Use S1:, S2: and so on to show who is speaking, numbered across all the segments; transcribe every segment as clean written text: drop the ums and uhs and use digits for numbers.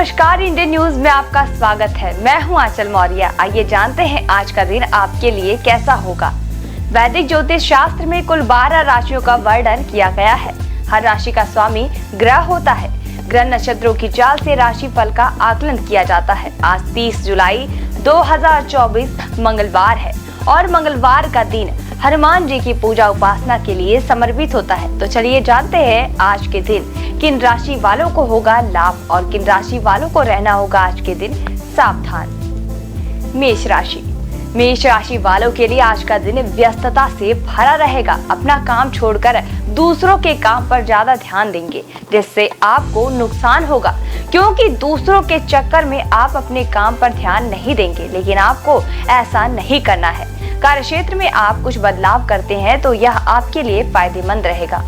S1: नमस्कार, Indian news में आपका स्वागत है। मैं हूं आंचल मौर्य। आइए जानते हैं आज का दिन आपके लिए कैसा होगा। वैदिक ज्योतिष शास्त्र में कुल 12 राशियों का वर्णन किया गया है। हर राशि का स्वामी ग्रह होता है। ग्रह नक्षत्रों की चाल से राशि फल का आकलन किया जाता है। आज 30 जुलाई 2024 मंगलवार है और मंगलवार का दिन हनुमान जी की पूजा उपासना के लिए समर्पित होता है। तो चलिए जानते हैं आज के दिन किन राशि वालों को होगा लाभ और किन राशि वालों को रहना होगा आज के दिन सावधान। मेष राशि। मेष राशि वालों के लिए आज का दिन व्यस्तता से भरा रहेगा। अपना काम छोड़कर दूसरों के काम पर ज्यादा ध्यान देंगे, जिससे आपको नुकसान होगा, क्योंकि दूसरों के चक्कर में आप अपने काम पर ध्यान नहीं देंगे। लेकिन आपको ऐसा नहीं करना है। कार्यक्षेत्र में आप कुछ बदलाव करते हैं तो यह आपके लिए फायदेमंद रहेगा।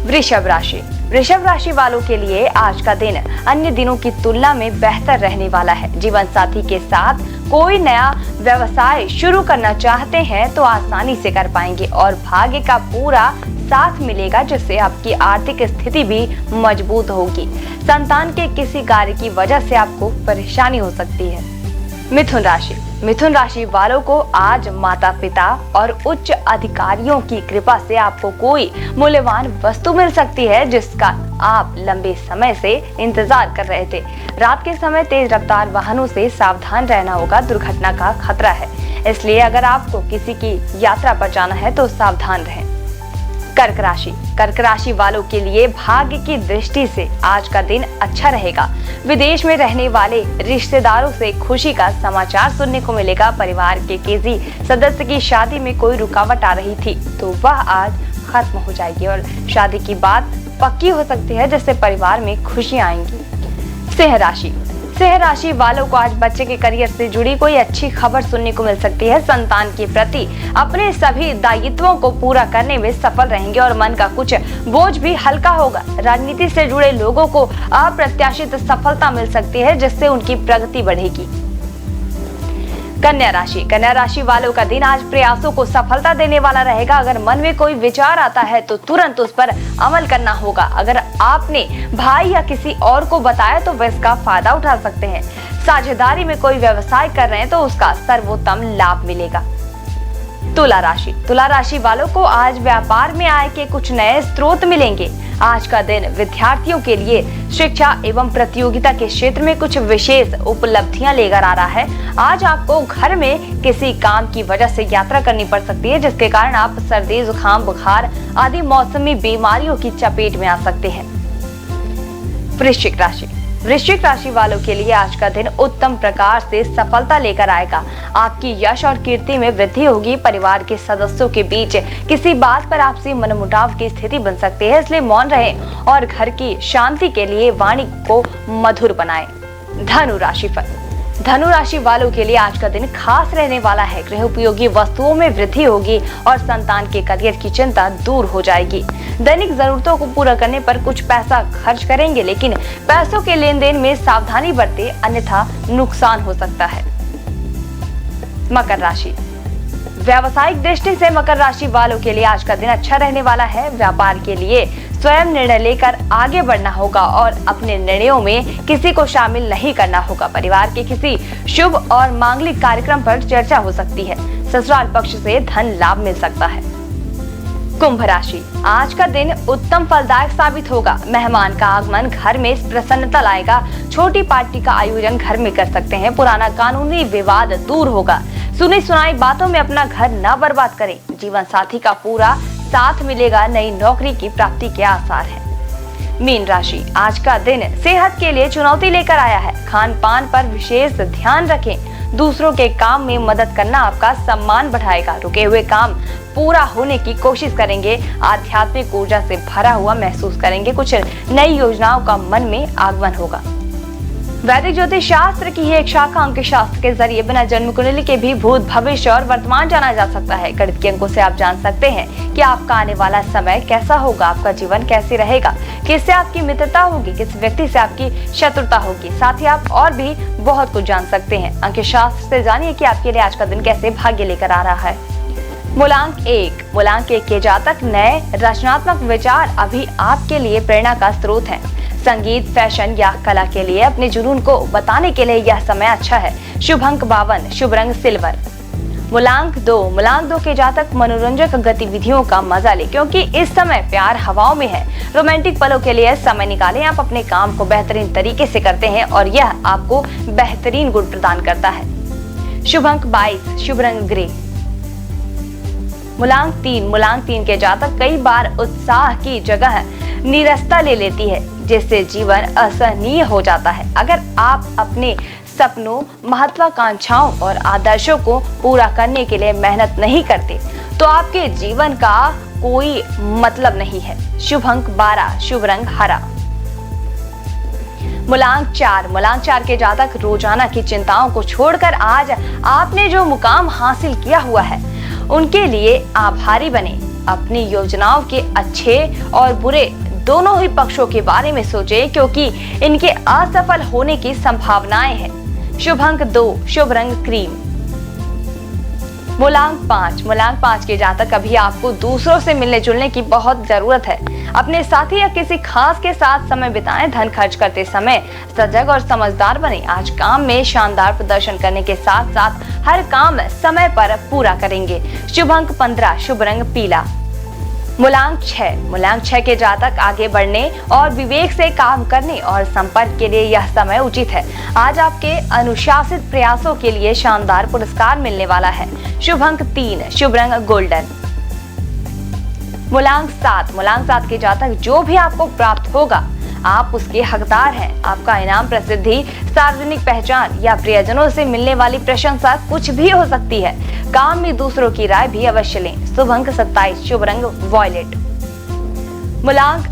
S1: वृषभ राशि। वृषभ राशि वालों के लिए आज का दिन अन्य दिनों की तुलना में बेहतर रहने वाला है। जीवन साथी के साथ कोई नया व्यवसाय शुरू करना चाहते हैं तो आसानी से कर पाएंगे और भाग्य का पूरा साथ मिलेगा, जिससे आपकी आर्थिक स्थिति भी मजबूत होगी। संतान के किसी कार्य की वजह से आपको परेशानी हो सकती है। मिथुन राशि। मिथुन राशि वालों को आज माता पिता और उच्च अधिकारियों की कृपा से आपको कोई मूल्यवान वस्तु मिल सकती है, जिसका आप लंबे समय से इंतजार कर रहे थे। रात के समय तेज रफ्तार वाहनों से सावधान रहना होगा। दुर्घटना का खतरा है, इसलिए अगर आपको किसी की यात्रा पर जाना है तो सावधान रहें। कर्क राशि। कर्क राशि वालों के लिए भाग्य की दृष्टि से आज का दिन अच्छा रहेगा। विदेश में रहने वाले रिश्तेदारों से खुशी का समाचार सुनने को मिलेगा। परिवार के किसी सदस्य की शादी में कोई रुकावट आ रही थी तो वह आज खत्म हो जाएगी और शादी की बात पक्की हो सकती है, जिससे परिवार में खुशियां आएंगी। सिंह राशि। सिंह राशि वालों को आज बच्चे के करियर से जुड़ी कोई अच्छी खबर सुनने को मिल सकती है। संतान के प्रति अपने सभी दायित्वों को पूरा करने में सफल रहेंगे और मन का कुछ बोझ भी हल्का होगा। राजनीति से जुड़े लोगों को अप्रत्याशित सफलता मिल सकती है, जिससे उनकी प्रगति बढ़ेगी। कन्या राशि। कन्या राशि वालों का दिन आज प्रयासों को सफलता देने वाला रहेगा। अगर मन में कोई विचार आता है तो तुरंत उस पर अमल करना होगा। अगर आपने भाई या किसी और को बताया तो वह इसका फायदा उठा सकते हैं। साझेदारी में कोई व्यवसाय कर रहे हैं तो उसका सर्वोत्तम लाभ मिलेगा। तुला राशि। तुला राशि वालों को आज व्यापार में आय के कुछ नए स्रोत मिलेंगे। आज का दिन विद्यार्थियों के लिए शिक्षा एवं प्रतियोगिता के क्षेत्र में कुछ विशेष उपलब्धियां लेकर आ रहा है। आज आपको घर में किसी काम की वजह से यात्रा करनी पड़ सकती है, जिसके कारण आप सर्दी, जुकाम, बुखार आदि मौसमी बीमारियों की चपेट में आ सकते हैं। वृश्चिक राशि। वृश्चिक राशि वालों के लिए आज का दिन उत्तम प्रकार से सफलता लेकर आएगा। आपकी यश और कीर्ति में वृद्धि होगी। परिवार के सदस्यों के बीच किसी बात पर आपसी मनमुटाव की स्थिति बन सकती है, इसलिए मौन रहें और घर की शांति के लिए वाणी को मधुर बनाएं। धनु राशि फल। धनु राशि वालों के लिए आज का दिन खास रहने वाला है। गृह उपयोगी वस्तुओं में वृद्धि होगी और संतान के करियर की चिंता दूर हो जाएगी। दैनिक जरूरतों को पूरा करने पर कुछ पैसा खर्च करेंगे, लेकिन पैसों के लेन देन में सावधानी बरतें, अन्यथा नुकसान हो सकता है। मकर राशि। व्यावसायिक दृष्टि से मकर राशि वालों के लिए आज का दिन अच्छा रहने वाला है। व्यापार के लिए स्वयं निर्णय लेकर आगे बढ़ना होगा और अपने निर्णयों में किसी को शामिल नहीं करना होगा। परिवार के किसी शुभ और मांगलिक कार्यक्रम पर चर्चा हो सकती है। ससुराल पक्ष से धन लाभ मिल सकता है। कुंभ राशि। आज का दिन उत्तम फलदायक साबित होगा। मेहमान का आगमन घर में प्रसन्नता लाएगा। छोटी पार्टी का आयोजन घर में कर सकते हैं। पुराना कानूनी विवाद दूर होगा। सुनी सुनाई बातों में अपना घर न बर्बाद करें। जीवन साथी का पूरा साथ मिलेगा। नई नौकरी की प्राप्ति के आसार हैं। मीन राशि। आज का दिन सेहत के लिए चुनौती लेकर आया है। खान पान पर विशेष ध्यान रखें। दूसरों के काम में मदद करना आपका सम्मान बढ़ाएगा। रुके हुए काम पूरा होने की कोशिश करेंगे। आध्यात्मिक ऊर्जा से भरा हुआ महसूस करेंगे। कुछ नई योजनाओं का मन में आगमन होगा। वैदिक ज्योतिष शास्त्र की एक शाखा अंक शास्त्र के जरिए बिना जन्म कुंडली के भी भूत, भविष्य और वर्तमान जाना जा सकता है। गणित के अंकों से आप जान सकते हैं कि आपका आने वाला समय कैसा होगा, आपका जीवन कैसे रहेगा, किससे आपकी मित्रता होगी, किस व्यक्ति से आपकी शत्रुता होगी। साथ ही आप और भी बहुत कुछ जान सकते हैं। अंक शास्त्र से जानिए कि आपके लिए आज का दिन कैसे भाग्य लेकर आ रहा है। मूलांक 1। मूलांक 1 के जातक नए रचनात्मक विचार अभी आपके लिए प्रेरणा का स्रोत हैं। संगीत, फैशन या कला के लिए अपने जुनून को बताने के लिए यह समय अच्छा है। शुभ अंक 52, शुभ रंग सिल्वर। मूलांक 2 के जातक मनोरंजक गतिविधियों का मजा ले, क्योंकि इस समय प्यार हवाओं में है। रोमांटिक पलों के लिए समय निकालें। आप अपने काम को बेहतरीन तरीके से करते हैं और यह आपको बेहतरीन गुण प्रदान करता है। शुभ अंक 22, शुभ रंग ग्रे। मूलांक 3 के जातक कई बार उत्साह की जगह नीरसता ले लेती है, जिससे जीवन असहनीय हो जाता है। अगर आप अपने सपनों, महत्वाकांक्षाओं और आदर्शों को पूरा करने के लिए मेहनत नहीं करते तो आपके जीवन का कोई मतलब नहीं है। शुभ अंक 12, शुभ रंग हरा। मूलांक 4 के जातक रोजाना की चिंताओं को छोड़कर आज आपने जो मुकाम हासिल किया हुआ है उनके लिए आभारी बने। अपनी योजनाओं के अच्छे और बुरे दोनों ही पक्षों के बारे में सोचें, क्योंकि इनके असफल होने की संभावनाएं हैं। शुभ अंक 2, शुभ रंग क्रीम। मूलांक 5 के जातक अभी आपको दूसरों से मिलने जुलने की बहुत जरूरत है। अपने साथी या किसी खास के साथ समय बिताएं। धन खर्च करते समय सजग और समझदार बने। आज काम में शानदार प्रदर्शन करने के साथ साथ हर काम समय पर पूरा करेंगे। शुभ अंक 15, शुभ रंग पीला। मूलांक 6 के जातक आगे बढ़ने और विवेक से काम करने और संपर्क के लिए यह समय उचित है। आज आपके अनुशासित प्रयासों के लिए शानदार पुरस्कार मिलने वाला है। शुभ अंक 3, शुभ रंग गोल्डन। मूलांक 7 के जातक जो भी आपको प्राप्त होगा आप उसके हकदार हैं। आपका इनाम प्रसिद्धि, सार्वजनिक पहचान या प्रियजनों से मिलने वाली प्रशंसा कुछ भी हो सकती है। काम में दूसरों की राय भी अवश्य लें। शुभ अंक 27, शुभ रंग वॉयलेट। मूलांक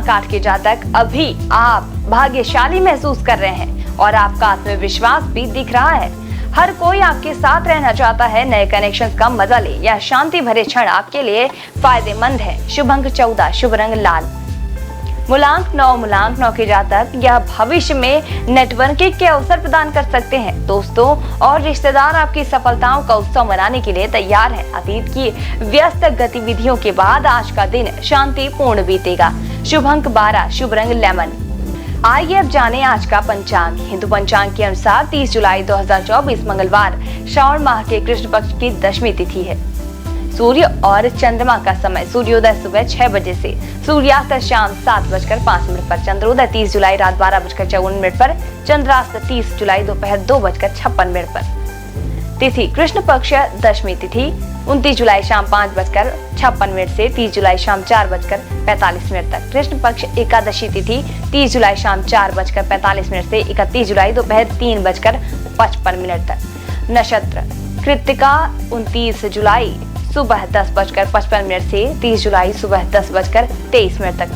S1: 8 के जातक अभी आप भाग्यशाली महसूस कर रहे हैं और आपका आत्मविश्वास भी दिख रहा है। हर कोई आपके साथ रहना चाहता है। नए कनेक्शंस का मजा ले। यह शांति भरे क्षण आपके लिए फायदेमंद है। शुभ अंक 14, शुभ रंग लाल। मूलांक 9 के जातक यह भविष्य में नेटवर्किंग के अवसर प्रदान कर सकते हैं। दोस्तों और रिश्तेदार आपकी सफलताओं का उत्सव मनाने के लिए तैयार हैं। अतीत की व्यस्त गतिविधियों के बाद आज का दिन शांतिपूर्ण बीतेगा। शुभ अंक 12, शुभ रंग लेमन। आइए अब जाने आज का पंचांग। हिंदू पंचांग के अनुसार 30 जुलाई 2024 मंगलवार श्रावण माह के कृष्ण पक्ष की दशमी तिथि है। सूर्य और चंद्रमा का समय सूर्योदय सुबह 6 बजे से सूर्यास्त शाम 7:05 पर। चंद्रोदय 30 जुलाई रात 12:54 पर। चंद्रास्त 30 जुलाई दोपहर 2:56 पर। तिथि कृष्ण पक्ष दशमी तिथि 29 जुलाई शाम 5:56 से 30 जुलाई शाम 4:45 तक। कृष्ण पक्ष एकादशी तिथि 30 जुलाई शाम 4:45 से 31 जुलाई दोपहर 3:55 तक। नक्षत्र कृत्तिका 29 जुलाई सुबह 10:55 से 30 जुलाई सुबह 10:23 तक।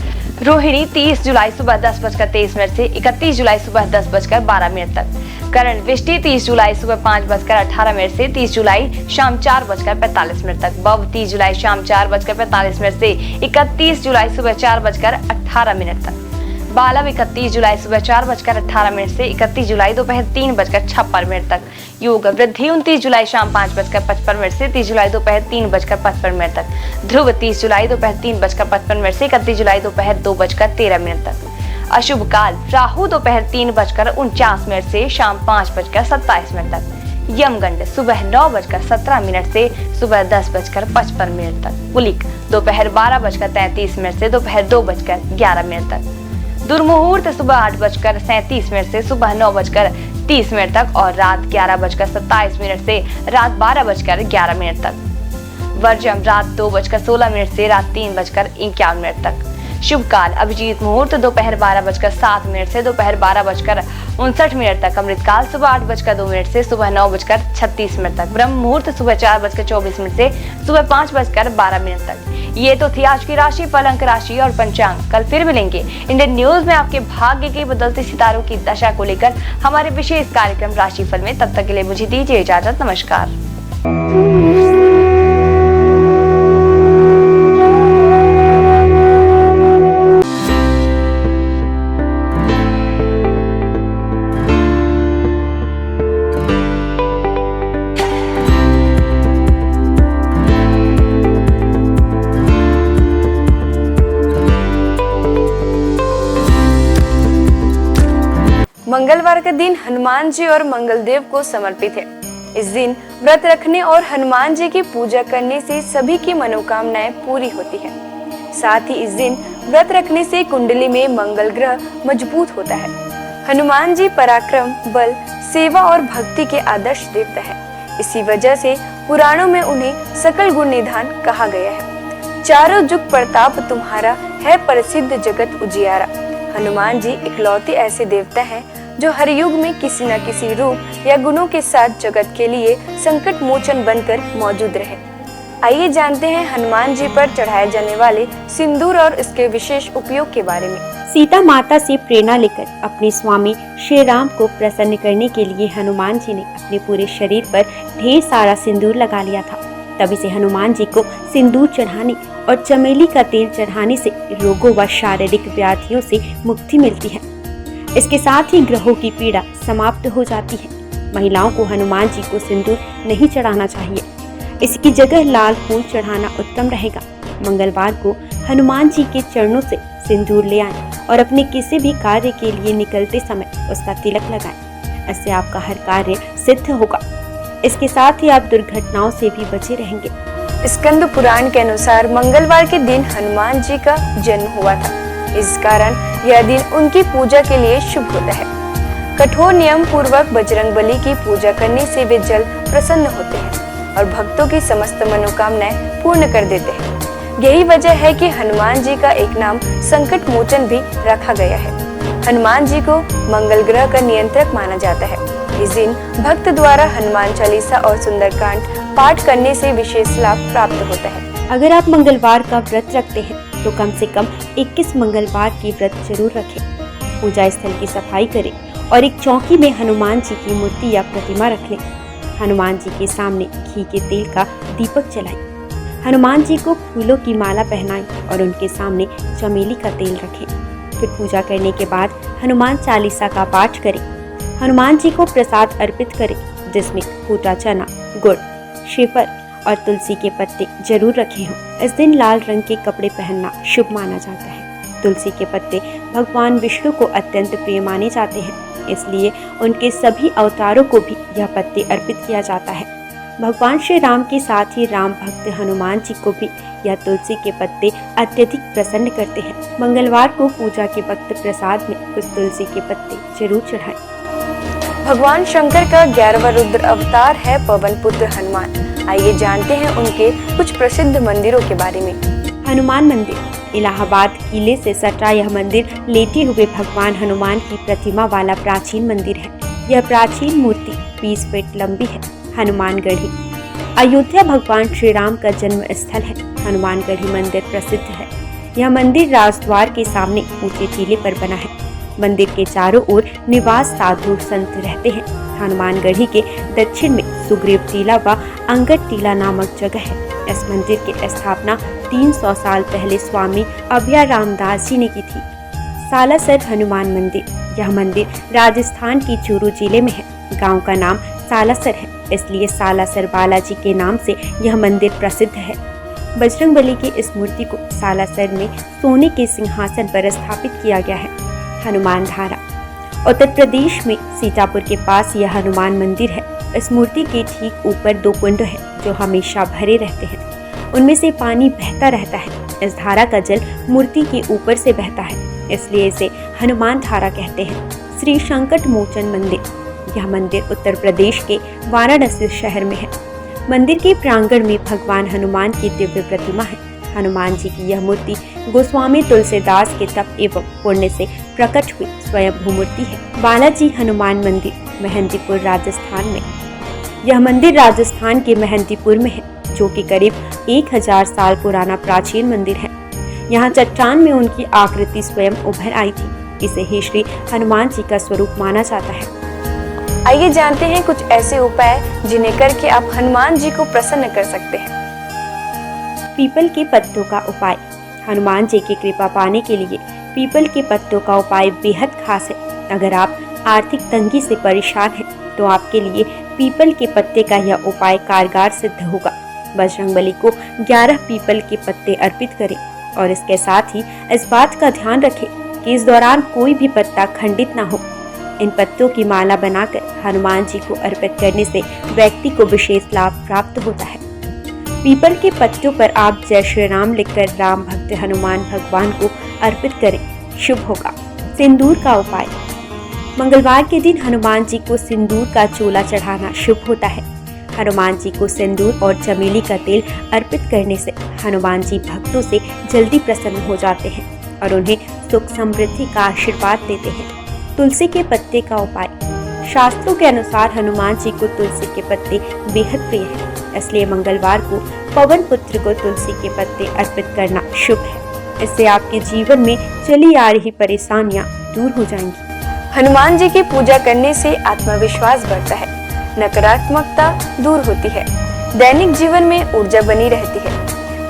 S1: रोहिणी 30 जुलाई सुबह 10:23 से 31 जुलाई सुबह 10:12 तक। करण विष्टि 30 जुलाई सुबह 5:18 से 30 जुलाई शाम 4:45 तक। बव 30 जुलाई शाम 4:45 से 31 जुलाई सुबह 4:18 तक। बालव 31 जुलाई सुबह 4:18 से 31 जुलाई दोपहर 3:56 तक। योग वृद्धि 29 जुलाई शाम 5:55 से 30 जुलाई दोपहर 3:55 तक। ध्रुव 30 जुलाई दोपहर 3:55 से 31 जुलाई दोपहर 2:13 तक। अशुभ काल राहु दोपहर 3:49 से शाम 5:27 तक। यमगंड सुबह 9:17 से सुबह 10:55 तक। कुलिक दोपहर 12:33 से दोपहर 2:11 तक। दुर्मुहूर्त सुबह 8:37 से सुबह 9:30 तक और रात 11:27 से रात 12:11 तक। वर्जम रात 2:16 से रात 3:51 तक। शुभ काल अभिजीत मुहूर्त दोपहर 12:07 से दोपहर 12:59 तक। अमृत काल सुबह 8:02 से सुबह 9:36 तक। ब्रह्म मुहूर्त सुबह 4:24 से सुबह 5:12 तक। ये तो थी आज की राशि फल, अंक राशि और पंचांग। कल फिर मिलेंगे इंडियन न्यूज में आपके भाग्य के बदलते सितारों की दशा को लेकर हमारे विशेष कार्यक्रम राशिफल में। तब तक के लिए मुझे दीजिए इजाजत। नमस्कार।
S2: मंगलवार का दिन हनुमान जी और मंगलदेव को समर्पित है। इस दिन व्रत रखने और हनुमान जी की पूजा करने से सभी की मनोकामनाएं पूरी होती है। साथ ही इस दिन व्रत रखने से कुंडली में मंगल ग्रह मजबूत होता है। हनुमान जी पराक्रम, बल, सेवा और भक्ति के आदर्श देवता है। इसी वजह से पुराणों में उन्हें सकल गुण निधान कहा गया है। चारों जुग प्रताप तुम्हारा है, प्रसिद्ध जगत उजियारा। हनुमान जी इकलौते ऐसे देवता हैं जो हर युग में किसी न किसी रूप या गुणों के साथ जगत के लिए संकट मोचन बनकर मौजूद रहे। आइए जानते हैं हनुमान जी पर चढ़ाए जाने वाले सिंदूर और इसके विशेष उपयोग के बारे में।
S3: सीता माता से प्रेरणा लेकर अपने स्वामी श्री राम को प्रसन्न करने के लिए हनुमान जी ने अपने पूरे शरीर पर ढेर सारा सिंदूर लगा लिया था। तभी से हनुमान जी को सिंदूर चढ़ाने और चमेली का तेल चढ़ाने से रोगों व शारीरिक व्याधियों से मुक्ति मिलती है। इसके साथ ही ग्रहों की पीड़ा समाप्त हो जाती है। महिलाओं को हनुमान जी को सिंदूर नहीं चढ़ाना चाहिए, इसकी जगह लाल फूल चढ़ाना उत्तम रहेगा। मंगलवार को हनुमान जी के चरणों से सिंदूर ले आएं और अपने किसी भी कार्य के लिए निकलते समय उसका तिलक लगाएं। इससे आपका हर कार्य सिद्ध होगा। इसके साथ ही आप दुर्घटनाओं से भी बचे रहेंगे।
S2: स्कंद पुराण के अनुसार मंगलवार के दिन हनुमान जी का जन्म हुआ था। इस कारण यह दिन उनकी पूजा के लिए शुभ होता है। कठोर नियम पूर्वक बजरंगबली की पूजा करने से वे जल्द प्रसन्न होते हैं और भक्तों की समस्त मनोकामनाएं पूर्ण कर देते हैं। यही वजह है कि हनुमान जी का एक नाम संकट मोचन भी रखा गया है। हनुमान जी को मंगल ग्रह का नियंत्रक माना जाता है। इस दिन भक्त द्वारा हनुमान चालीसा और सुंदरकांड पाठ करने से विशेष लाभ प्राप्त होता है।
S3: अगर आप मंगलवार का व्रत रखते हैं तो कम से कम 21 मंगलवार की व्रत जरूर रखें। पूजा स्थल की सफाई करें और एक चौकी में हनुमान जी की मूर्ति या प्रतिमा रख लें। हनुमान जी के सामने घी के तेल का दीपक जलाएं। हनुमान जी को फूलों की माला पहनाएं और उनके सामने चमेली का तेल रखें। फिर पूजा करने के बाद हनुमान चालीसा का पाठ करें। हनुमान जी को प्रसाद अर्पित करें, जिसमें कूटा चना, गुड़, श्रीफल और तुलसी के पत्ते जरूर रखे हों। इस दिन लाल रंग के कपड़े पहनना शुभ माना जाता है। तुलसी के पत्ते भगवान विष्णु को अत्यंत प्रिय माने जाते हैं, इसलिए उनके सभी अवतारों को भी यह पत्ते अर्पित किया जाता है। भगवान श्री राम के साथ ही राम भक्त हनुमान जी को भी यह तुलसी के पत्ते अत्यधिक प्रसन्न करते हैं। मंगलवार को पूजा के वक्त प्रसाद में कुछ तुलसी के पत्ते जरूर चढ़ाएं।
S2: भगवान शंकर का 11वां रुद्र अवतार है पवन पुत्र हनुमान। आइए जानते हैं उनके कुछ प्रसिद्ध मंदिरों के बारे में।
S3: हनुमान मंदिर इलाहाबाद किले से सटा यह मंदिर लेटे हुए भगवान हनुमान की प्रतिमा वाला प्राचीन मंदिर है। यह प्राचीन मूर्ति 20 फीट लंबी है। हनुमानगढ़ी अयोध्या भगवान श्री राम का जन्म स्थल है। हनुमानगढ़ी मंदिर प्रसिद्ध है। यह मंदिर राजद्वार के सामने ऊंचे टीले पर बना है। मंदिर के चारों ओर निवास साधु संत रहते हैं। हनुमानगढ़ी के दक्षिण में सुग्रीव टीला व अंगद टीला नामक जगह है। इस मंदिर की स्थापना 300 साल पहले स्वामी अभय रामदास जी ने की थी। सालासर हनुमान मंदिर यह मंदिर राजस्थान के चूरू जिले में है। गांव का नाम सालासर है, इसलिए सालासर बालाजी के नाम से यह मंदिर प्रसिद्ध है। बजरंगबली की इस मूर्ति को सालासर में सोने के सिंहासन पर स्थापित किया गया है। हनुमान धारा उत्तर प्रदेश में सीतापुर के पास यह हनुमान मंदिर है। इस मूर्ति के ठीक ऊपर 2 कुंड है जो हमेशा भरे रहते हैं। उनमें से पानी बहता रहता है। इस धारा का जल मूर्ति के ऊपर से बहता है, इसलिए इसे हनुमान धारा कहते हैं। श्री संकट मोचन मंदिर यह मंदिर उत्तर प्रदेश के वाराणसी शहर में है। मंदिर के प्रांगण में भगवान हनुमान की दिव्य प्रतिमा है। हनुमान जी की यह मूर्ति गोस्वामी तुलसीदास के तप एवं पुण्य से प्रकट हुई स्वयं मूर्ति है। बालाजी हनुमान मंदिर मेहंदीपुर राजस्थान में यह मंदिर राजस्थान के मेहंदीपुर में है, जो कि करीब 1000 साल पुराना प्राचीन मंदिर है। यहाँ चट्टान में उनकी आकृति स्वयं उभर आई थी। इसे ही श्री हनुमान जी का स्वरूप माना जाता है।
S2: आइए जानते हैं कुछ ऐसे उपाय जिन्हें करके आप हनुमान जी को प्रसन्न कर सकते हैं।
S3: पीपल के पत्तों का उपाय। हनुमान जी की कृपा पाने के लिए पीपल के पत्तों का उपाय बेहद खास है। अगर आप आर्थिक तंगी से परेशान हैं तो आपके लिए पीपल के पत्ते का यह उपाय कारगर सिद्ध होगा। बजरंगबली को 11 पीपल के पत्ते अर्पित करें और इसके साथ ही इस बात का ध्यान रखें कि इस दौरान कोई भी पत्ता खंडित ना हो। इन पत्तों की माला बनाकर हनुमान जी को अर्पित करने से व्यक्ति को विशेष लाभ प्राप्त होता है। पीपल के पत्तों पर आप जय श्री राम लिखकर राम भक्त हनुमान भगवान को अर्पित करें, शुभ होगा। सिंदूर का उपाय। मंगलवार के दिन हनुमान जी को सिंदूर का चोला चढ़ाना शुभ होता है। हनुमान जी को सिंदूर और चमेली का तेल अर्पित करने से हनुमान जी भक्तों से जल्दी प्रसन्न हो जाते हैं और उन्हें सुख समृद्धि का आशीर्वाद देते हैं। तुलसी के पत्ते का उपाय। शास्त्रों के अनुसार हनुमान जी को तुलसी के पत्ते बेहद प्रिय हैं, इसलिए मंगलवार को पवन पुत्र को तुलसी के पत्ते अर्पित करना शुभ है। इससे आपके जीवन में चली आ रही परेशानियां दूर हो जाएंगी।
S2: हनुमान जी की पूजा करने से आत्मविश्वास बढ़ता है, नकारात्मकता दूर होती है, दैनिक जीवन में ऊर्जा बनी रहती है।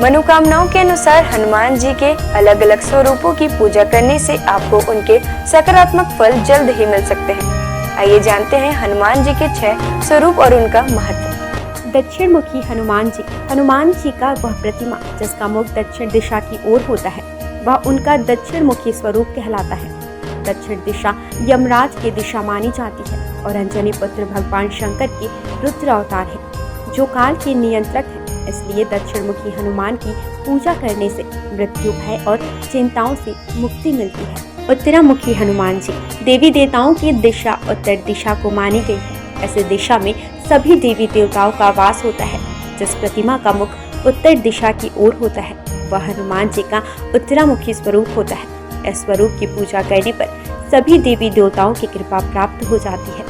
S2: मनोकामनाओं के अनुसार हनुमान जी के अलग अलग स्वरूपों की पूजा करने से आपको उनके सकारात्मक फल जल्द ही मिल सकते हैं। आइए जानते हैं हनुमान जी के 6 स्वरूप और उनका महत्व।
S3: दक्षिण मुखी हनुमान जी। हनुमान जी का वह प्रतिमा जिसका मुख दक्षिण दिशा की ओर होता है, वह उनका दक्षिण मुखी स्वरूप कहलाता है। दक्षिण दिशा यमराज की दिशा मानी जाती है और अंजनी पुत्र भगवान शंकर के रुद्र अवतार है, जो काल के नियंत्रक है। इसलिए दक्षिण मुखी हनुमान की पूजा करने से मृत्यु भय और चिंताओं से मुक्ति मिलती है। उत्तरामुखी हनुमान जी। देवी देवताओं की दिशा उत्तर दिशा को मानी गई है। ऐसे दिशा में सभी देवी देवताओं का वास होता है। जिस प्रतिमा का मुख उत्तर दिशा की ओर होता है, वह हनुमान जी का उत्तरामुखी स्वरूप होता है। इस स्वरूप की पूजा करने पर सभी देवी देवताओं की कृपा प्राप्त हो जाती है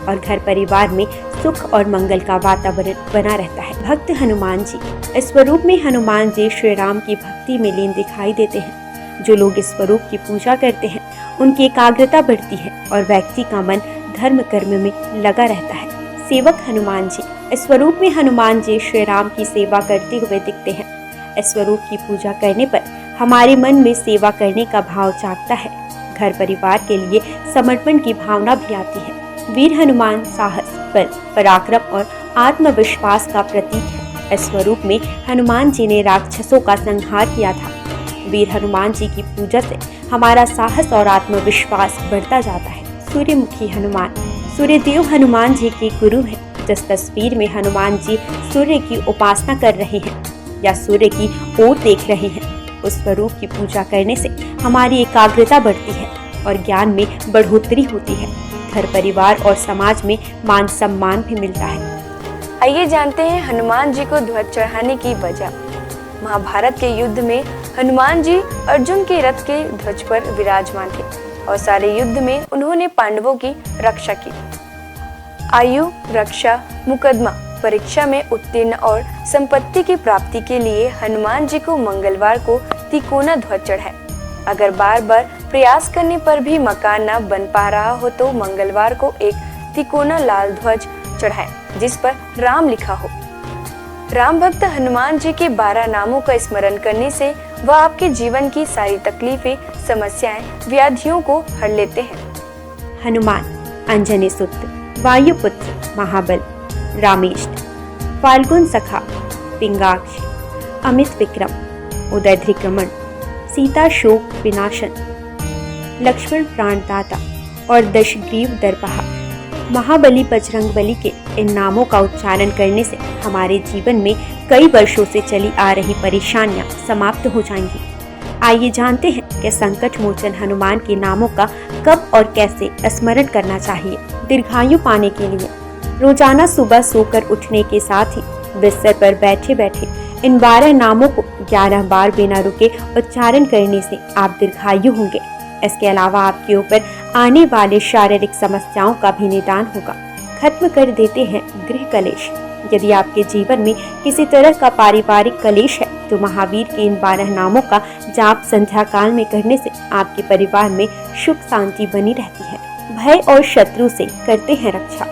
S3: और घर परिवार में सुख और मंगल का वातावरण बना रहता है। भक्त हनुमान जी। इस स्वरूप में हनुमान जी श्री राम की भक्ति में लीन दिखाई देते हैं। जो लोग इस स्वरूप की पूजा करते हैं, उनकी एकाग्रता बढ़ती है और व्यक्ति का मन धर्म कर्म में लगा रहता है। सेवक हनुमान जी। इस स्वरूप में हनुमान जी श्री राम की सेवा करते हुए दिखते हैं। इस स्वरूप की पूजा करने पर हमारे मन में सेवा करने का भाव जागता है। घर परिवार के लिए समर्पण की भावना भी आती है। वीर हनुमान साहस, बल, पराक्रम और आत्मविश्वास का प्रतीक है। इस स्वरूप में हनुमान जी ने राक्षसों का संहार किया था। वीर हनुमान जी की पूजा से हमारा साहस और आत्मविश्वास बढ़ता जाता है। सूर्यमुखी हनुमान। सूर्यदेव हनुमान जी के गुरु हैं। जिस तस्वीर में हनुमान जी सूर्य की उपासना कर रहे हैं या सूर्य की ओर देख रहे हैं, उस स्वरूप की पूजा करने से हमारी एकाग्रता बढ़ती है और ज्ञान में बढ़ोतरी होती है। घर परिवार और समाज में मान सम्मान भी मिलता है।
S2: आइए जानते हैं हनुमान जी को ध्वज चढ़ाने की वजह। महाभारत के युद्ध में हनुमान जी अर्जुन के रथ के ध्वज पर विराजमान थे और सारे युद्ध में उन्होंने पांडवों की रक्षा की। आयु, रक्षा, मुकदमा, परीक्षा में उत्तीर्ण और संपत्ति की प्राप्ति के लिए हनुमान जी को मंगलवार को तिकोना ध्वज चढ़ाए। अगर बार बार प्रयास करने पर भी मकान न बन पा रहा हो तो मंगलवार को एक तिकोना लाल ध्वज चढ़ाए जिस पर राम लिखा हो। राम भक्त हनुमान जी के 12 नामों का स्मरण करने से वह आपके जीवन की सारी तकलीफें, समस्याएं, व्याधियों को हर लेते हैं।
S3: हनुमान। अंजनी सुत, वायुपुत्र, महाबल, रामेष्ट, फाल्गुन सखा, पिंगाक्ष, अमित विक्रम, उदयध्रिक्रमण, सीता शोक विनाशन, लक्ष्मण प्राणदाता और दशग्रीव दर्पहा। महाबली बजरंगबली के इन नामों का उच्चारण करने से हमारे जीवन में कई वर्षों से चली आ रही परेशानियां समाप्त हो जाएंगी। आइए जानते हैं कि संकट मोचन हनुमान के नामों का कब और कैसे स्मरण करना चाहिए। दीर्घायु पाने के लिए रोजाना सुबह सोकर उठने के साथ ही बिस्तर पर बैठे बैठे इन 12 नामों को 11 बार बिना रुके उच्चारण करने से आप दीर्घायु होंगे। इसके अलावा आपके ऊपर आने वाले शारीरिक समस्याओं का भी निदान होगा। खत्म कर देते हैं गृह कलेश। यदि आपके जीवन में किसी तरह का पारिवारिक कलेश है तो महावीर के इन 12 नामों का जाप संध्या काल में करने से आपके परिवार में सुख शांति बनी रहती है। भय और शत्रु से करते हैं रक्षा।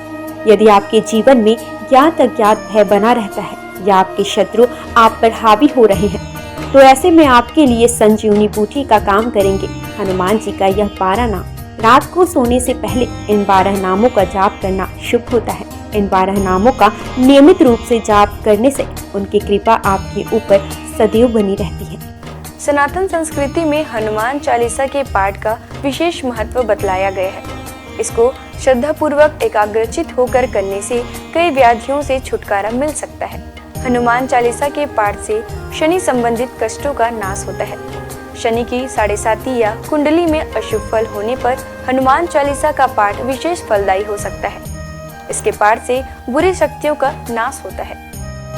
S3: यदि आपके जीवन में ज्ञात अज्ञात भय बना रहता है या आपके शत्रु आप पर हावी हो रहे हैं तो ऐसे में आपके लिए संजीवनी बूटी का काम करेंगे हनुमान जी का यह 12 नाम। रात को सोने से पहले इन 12 नामों का जाप करना शुभ होता है। इन 12 नामों का नियमित रूप से जाप करने से उनकी कृपा आपके ऊपर सदैव बनी रहती है।
S2: सनातन संस्कृति में हनुमान चालीसा के पाठ का विशेष महत्व बतलाया गया है। इसको श्रद्धापूर्वक एकाग्रचित होकर करने से कई व्याधियों से छुटकारा मिल सकता है। हनुमान चालीसा के पाठ से शनि संबंधित कष्टों का नाश होता है। शनि की 7.5 या कुंडली में अशुभ फल होने पर हनुमान चालीसा का पाठ विशेष फलदायी हो सकता है। इसके पाठ से बुरी शक्तियों का नाश होता है।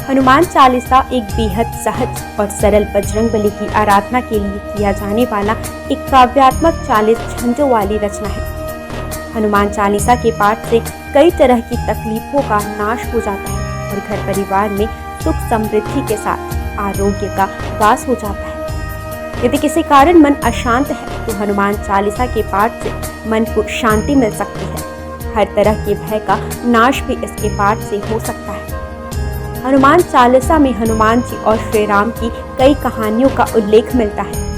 S3: हनुमान चालीसा एक बेहद सहज और सरल बजरंगबली की आराधना के लिए किया जाने वाला एक काव्यात्मक 40 छंदों वाली रचना है। हनुमान चालीसा के पाठ से कई तरह की तकलीफों का नाश हो जाता है और घर परिवार में सुख समृद्धि के साथ आरोग्य का वास हो जाता है। यदि किसी कारण मन अशांत है तो हनुमान चालीसा के पाठ से मन को शांति मिल सकती है। हर तरह के भय का नाश भी इसके पाठ से हो सकता है। हनुमान चालीसा में हनुमान जी और श्री राम की कई कहानियों का उल्लेख मिलता है।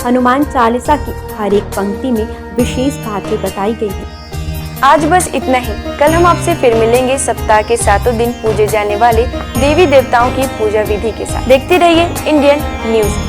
S3: हनुमान चालीसा की हर एक पंक्ति में विशेष बातें बताई गई हैं।
S2: आज बस इतना ही। कल हम आपसे फिर मिलेंगे सप्ताह के 7 दिन पूजे जाने वाले देवी देवताओं की पूजा विधि के साथ। देखते रहिए इंडियन न्यूज़।